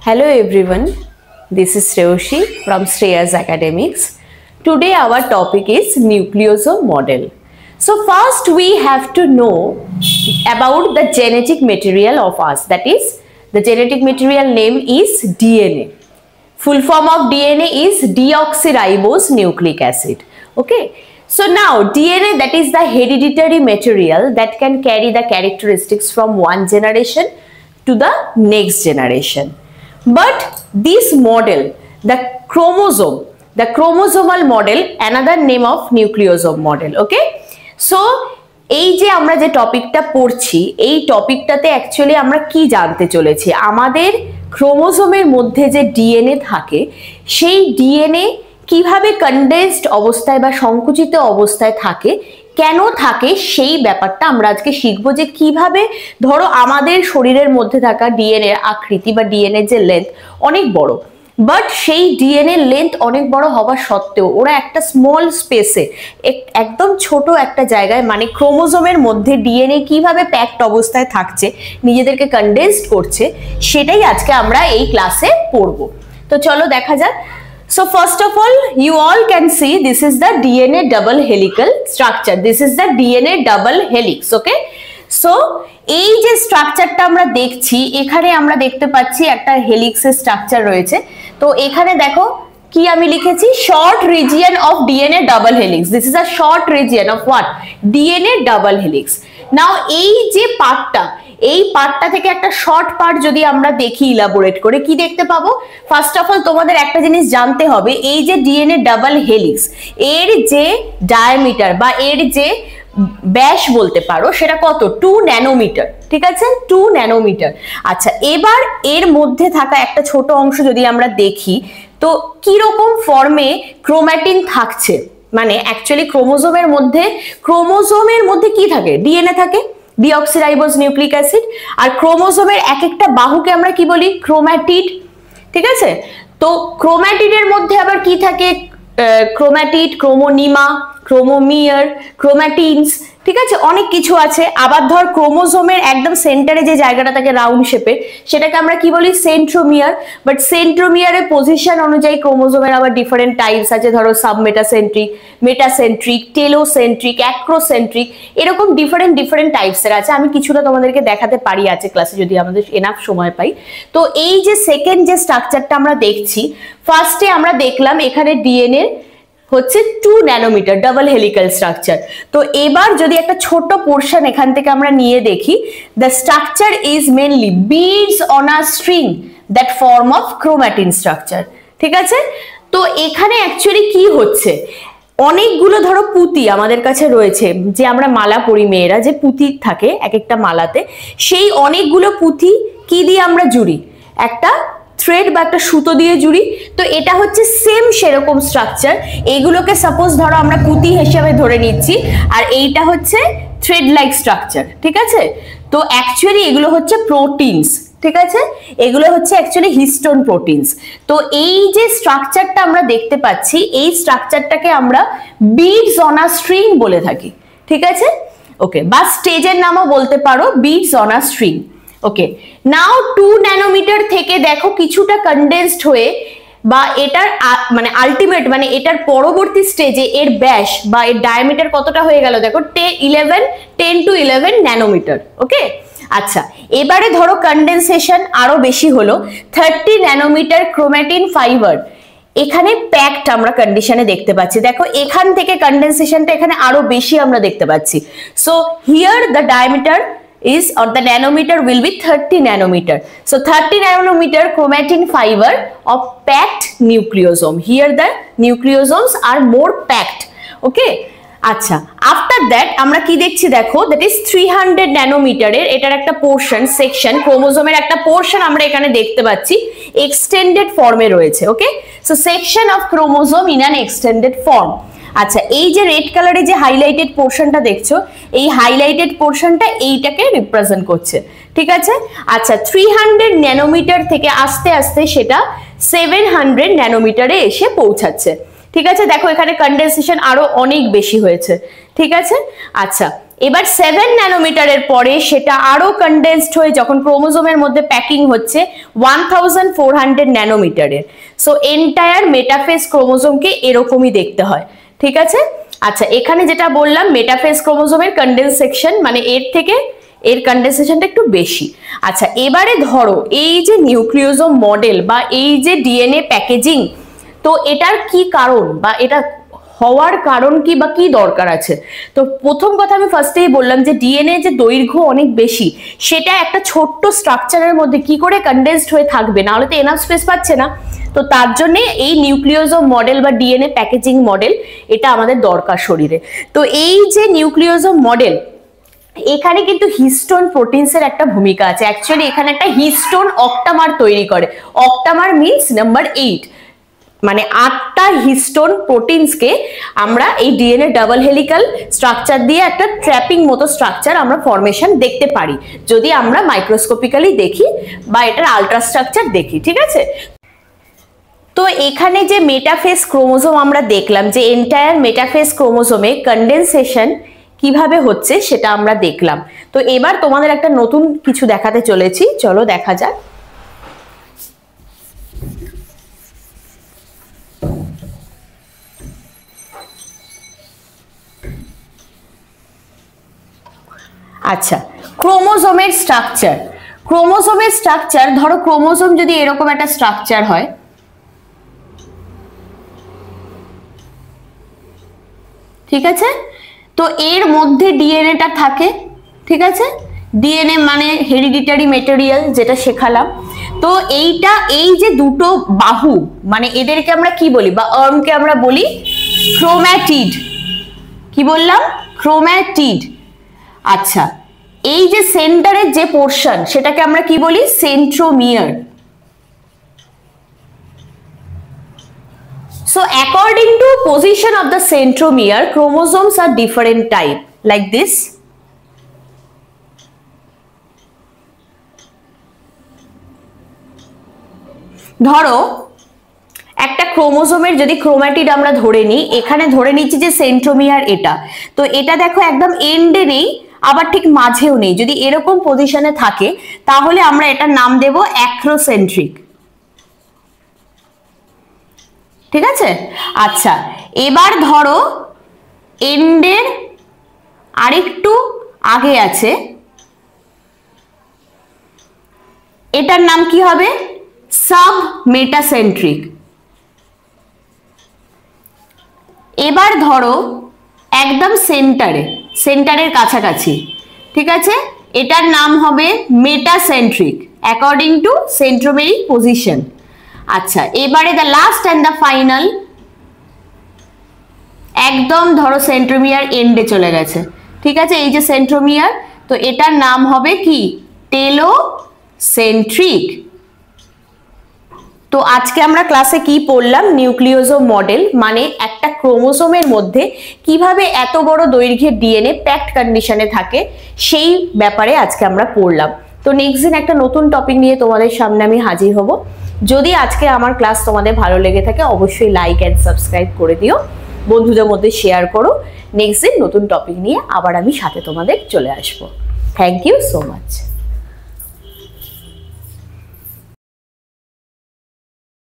Hello everyone, this is Shreyoshi from Shreyas Academics. Today our topic is nucleosome model. So first we have to know about the genetic material of us, that is the genetic material name is DNA. Full form of DNA is deoxyribose nucleic acid. Okay. So now DNA, that is the hereditary material that can carry the characteristics from one generation to the next generation. But this model, the chromosomal model, another name of nucleosome model. Okay. So এই যে আমরা যে টপিকটা পড়ছি এই টপিকটাতে actually আমরা কি জানতে চলেছি, আমাদের ক্রোমোজোমের মধ্যে যে ডিএনএ থাকে সেই ডিএনএ কিভাবে কনডেন্সড অবস্থায় বা সংকুচিত অবস্থায় থাকে, কেন থাকে, সেই ব্যাপারটা আমরা আজকে শিখবো। যে কিভাবে ধরো আমাদের শরীরের মধ্যে থাকা ডিএনএ আকৃতি বা ডিএনএ যে লেন্থ অনেক বড়, বাট সেই ডিএনএ লেন্থ অনেক বড় হওয়া সত্ত্বেও ওরা একটা স্মল স্পেসে একদম ছোট একটা জায়গায় মানে ক্রোমোজোমের মধ্যে ডিএনএ কিভাবে প্যাকড অবস্থায় থাকছে, নিজেদেরকে কনডেন্সড করছে, সেটাই আজকে আমরা এই ক্লাসে পড়বো। তো চলো দেখা যাক। So first of all, you all can see this is the DNA double helical structure. This is the DNA double helix. Okay. So এই যে স্ট্রাকচারটা আমরা দেখছি, এখানে আমরা দেখতে পাচ্ছি একটা হেলিক্সের স্ট্রাকচার রয়েছে। তো এখানে দেখো কি আমি লিখেছি, short region of DNA double helix. This is a short region of what, DNA double helix. Now এই যে পার্টটা, এই পার্টটা থেকে একটা শর্ট পার্ট যদি আমরা দেখি ইলাবোরেট করে, কি দেখতে পাবো? ফার্স্ট অফ অল তোমাদের একটা জিনিস জানতে হবে, এই যে ডিএনএ ডাবল হেলিক্স এর যে ডায়ামিটার বা এর যে ব্যাস বলতে পারো সেটা কত, 2 ন্যানোমিটার। ঠিক আছে, 2 ন্যানোমিটার। আচ্ছা, এবার এর মধ্যে থাকা একটা ছোট অংশ যদি আমরা দেখি তো কি রকম ফর্মে ক্রোম্যাটিন থাকছে, মানে অ্যাকচুয়ালি ক্রোমোজোমের মধ্যে কি থাকে, ডিএনএ থাকে, ডিঅক্সিরাইবোজ নিউক্লিক অ্যাসিড। আর ক্রোমোজোমের এক একটা বাহুকে আমরা কি বলি, ক্রোম্যাটিড। ঠিক আছে, তো ক্রোম্যাটিডের মধ্যে আবার কি থাকে, ক্রোম্যাটিড, ক্রোমোনিমা, ক্রোমোমিয়ার, ক্রোম্যাটিনস। ঠিক আছে, অনেক কিছু আছে। আবার ধর ক্রোমোজোমের একদম সেন্টারে যে জায়গাটা থাকে রাউন্ড শেপের, সেটাকে আমরা কি বলি, সেন্ট্রোমিয়ার। বাট সেন্ট্রোমিয়ারের পজিশন অনুযায়ী ক্রোমোজোমের আবার ডিফারেন্ট টাইপস আছে, ধরো সাবমেটাসেন্ট্রিক, মেটাসেন্ট্রিক, টেলোসেন্ট্রিক, অ্যাক্রোসেন্ট্রিক, এরকম ডিফারেন্ট টাইপসের আছে। আমি কিছুটা তোমাদেরকে দেখাতে পারি আছে ক্লাসে যদি আমাদের এনাফ সময় পাই। তো এই যে সেকেন্ড যে স্ট্রাকচারটা আমরা দেখছি, ফার্স্টে আমরা দেখলাম এখানে ডিএনএ হচ্ছে 2 ন্যানোমিটার ডাবল হেলিক্যাল স্ট্রাকচার। তো এবার যদি একটা ছোট পোর্শন এখান থেকে আমরা নিয়ে দেখি, the structure is mainly beads on a string that form of chromatin structure. ঠিক আছে, তো এখানে অ্যাকচুয়ালি কি হচ্ছে, অনেকগুলো ধরো পুঁতি আমাদের কাছে রয়েছে, যে আমরা মালা পরি মেয়েরা, যে পুঁতি থাকে এক একটা মালাতে, সেই অনেকগুলো পুঁতি কি দিয়ে আমরা জুড়ি, একটা থ্রেড বা একটা সুতো দিয়ে জুড়ি। তো এটা হচ্ছে সেম সেরকম স্ট্রাকচার। এগুলোকে সাপোজ ধরো আমরা পুঁতি হিসেবে ধরে নিচ্ছি, আর এইটা হচ্ছে থ্রেড লাইক স্ট্রাকচার। ঠিক আছে, তো অ্যাকচুয়ালি এগুলো হচ্ছে প্রোটিনস। ঠিক আছে, এগুলো হচ্ছে অ্যাকচুয়ালি হিস্টোন প্রোটিনস। তো এই যে স্ট্রাকচারটা আমরা দেখতে পাচ্ছি, এই স্ট্রাকচারটাকে আমরা বিডস অন আ স্ট্রিং বলে থাকি। ঠিক আছে, ওকে, বা স্টেজের নামও বলতে পারো, beads on a string. Okay, now 2 nanometre থেকে দেখো কিছুটা কনডেন্সড হয়ে বা এটার মানে আলটিমেট মানে এটার পরবর্তী স্টেজে এর ব্যাস বা এর ডায়ামিটার কতটা হয়ে গেল, দেখো 10 to 11 ন্যানোমিটার। ওকে, আচ্ছা, এবারে ধরো কনডেনসেশন আরো বেশি হলো, 30 ন্যানোমিটার ক্রোম্যাটিন ফাইবার এখানে প্যাকড আমরা কন্ডিশনে দেখতে পাচ্ছি। দেখো এখান থেকে কনডেনসেশনটা এখানে আরো বেশি আমরা দেখতে পাচ্ছি। So here the diameter is or the nanometer will be 30 nanometer. So 30 nanometer chromatin fiber of packed nucleosome. Here the nucleosomes are more packed. Okay. আচ্ছা, আফটার দ্যাট আমরা কি দেখছি দেখো, দ্যাট ইজ 300 ন্যানোমিটারের এটার একটা পোর্শন সেকশন, ক্রোমোজোমের একটা portion আমরা এখানে দেখতে পাচ্ছি এক্সটেন্ডেড ফর্মে রয়েছে। Okay, so section of chromosome in an extended form. আচ্ছা, এই যে রেড কালারে যে হাইলাইটেড পোর্শনটা দেখছো, এই হাইলাইটেড পোর্শনটা এইটাকে রিপ্রেজেন্ট করছে। ঠিক আছে, আচ্ছা, 300 ন্যানোমিটার থেকে আস্তে আস্তে সেটা 700 ন্যানোমিটারে এসে পৌঁছাচ্ছে। ঠিক আছে, দেখো এখানে কনডেনসেশন আরো অনেক বেশি হয়েছে। ঠিক আছে, আচ্ছা, এবার 7 ন্যানোমিটারের পরে সেটা আরো কনডেন্সড হয়ে যখন ক্রোমোজোমের মধ্যে প্যাকিং হচ্ছে 1400 ন্যানোমিটারের। সো এন্টায়ার মেটাফেজ ক্রোমোজোমকে এরকমই দেখতে হয়, ঠিক আছে। আচ্ছা, এখানে যেটা বললাম মেটাফেজ ক্রোমোজোমের কনডেনসেশন মানে এর কনডেনসেশনটা একটু বেশি। আচ্ছা, এবারে ধরো এই যে নিউক্লিওজোম মডেল বা এই যে ডিএনএ প্যাকেজিং, তো এটার কি কারণ বা এটা হওয়ার কারণ কি বা কি দরকার আছে। তো প্রথম কথা আমি ফার্স্টেই বললাম যে ডিএনএ যে দৈর্ঘ্য অনেক বেশি, সেটা একটা ছোট্ট স্ট্রাকচারের মধ্যে কি করে কনডেন্সড হয়ে থাকবে, না হলে তো এনাফ স্পেস পাচ্ছে না। তো তার জন্য এই নিউক্লিওজোম মডেল বা ডিএনএ প্যাকেজিং মডেল এটা আমাদের দরকার শরীরে। তো এই যে নিউক্লিওজোম মডেল, এখানে কিন্তু হিস্টোন প্রোটিনসের একটা ভূমিকা আছে। অ্যাকচুয়ালি এখানে একটা হিস্টোন অক্টামার তৈরি করে। অক্টামার মিনস নাম্বার 8, মানে 8টা হিস্টোন প্রোটিনসকে আমরা এই ডিএনএ ডাবল হেলিক্যাল স্ট্রাকচার দিয়ে একটা ট্র্যাপিং মতো স্ট্রাকচার আমরা ফরমেশন দেখতে পারি যদি আমরা মাইক্রোস্কোপিক্যালি দেখি বা এটার আলট্রাস্ট্রাকচার দেখি, ঠিক আছে। তো এখানে যে মেটাফেজ ক্রোমোজোম আমরা দেখলাম, যে এন্টায়ার মেটাফেজ ক্রোমোজোমে কনডেনসেশন কিভাবে হচ্ছে সেটা আমরা দেখলাম। তো এবার তোমাদের একটা নতুন কিছু দেখাতে চলেছি, চলো দেখা যাক। আচ্ছা, ক্রোমোজোমের স্ট্রাকচার। ক্রোমোজোমের স্ট্রাকচার, ধরো ক্রোমোজোম যদি এরকম একটা স্ট্রাকচার হয়, ঠিক আছে, তো এর মধ্যে ডিএনএটা থাকে, ঠিক আছে। ডিএনএ মানে হেরিডিটারি মেটেরিয়াল, যেটা শেখালাম। তো এইটা, এই যে দুটো বাহু, মানে এদেরকে আমরা কি বলি, বা আর্মকে আমরা বলি ক্রোম্যাটিড। কি বললাম? ক্রোম্যাটিড। আচ্ছা, এই যে সেন্টারের যে পোর্শন, সেটাকে আমরা কি বলি? Centromere. So according to position of the centromere, chromosomes are different type, like this. ধরো একটা ক্রোমোজোমের যদি ক্রোম্যাটিড আমরা ধরে নিই, এখানে ধরে নিচ্ছি যে সেন্ট্রোমিয়ার এটা, তো এটা দেখো একদম এন্ডে নেই, আবার ঠিক মাঝেও নেই। যদি এরকম পজিশনে থাকে তাহলে আমরা এটার নাম দেব অ্যাক্রোসেন্ট্রিক, ঠিক আছে। আচ্ছা, এবার ধরো এন্ডের আরেকটু আগে আছে, এটার নাম কি হবে? Sub metacentric. এবার ধরো একদম সেন্টারের কাছাকাছি, ঠিক আছে, এটার নাম হবে মেটাসেন্ট্রিক অ্যাকর্ডিং টু সেন্ট্রোমেরিক পজিশন। আচ্ছা, এবারে the last and the final, একদম ধরো সেন্ট্রোমিয়ার এন্ডে চলে গেছে, ঠিক আছে, এই যে সেন্ট্রোমিয়ার, তো এটার নাম হবে কি? টেলোসেন্ট্রিক। তো আজকে আমরা ক্লাসে কি পড়লাম? নিউক্লিওজোম মডেল, মানে একটা ক্রোমোজোমের মধ্যে কিভাবে এত বড় দৈর্ঘ্যের ডিএনএ প্যাকড কন্ডিশনে থাকে সেই ব্যাপারে আজকে আমরা পড়লাম। তো নেক্সট দিন একটা নতুন টপিক নিয়ে তোমাদের সামনে আমি হাজির হব। যদি আজকে আমার ক্লাস তোমাদের ভালো লেগে থাকে অবশ্যই লাইক এন্ড সাবস্ক্রাইব করে দিও, বন্ধুদের মধ্যে শেয়ার করো। নেক্সট দিন নতুন টপিক নিয়ে আবার আমি সাথে তোমাদের চলে আসবো। Thank you so much.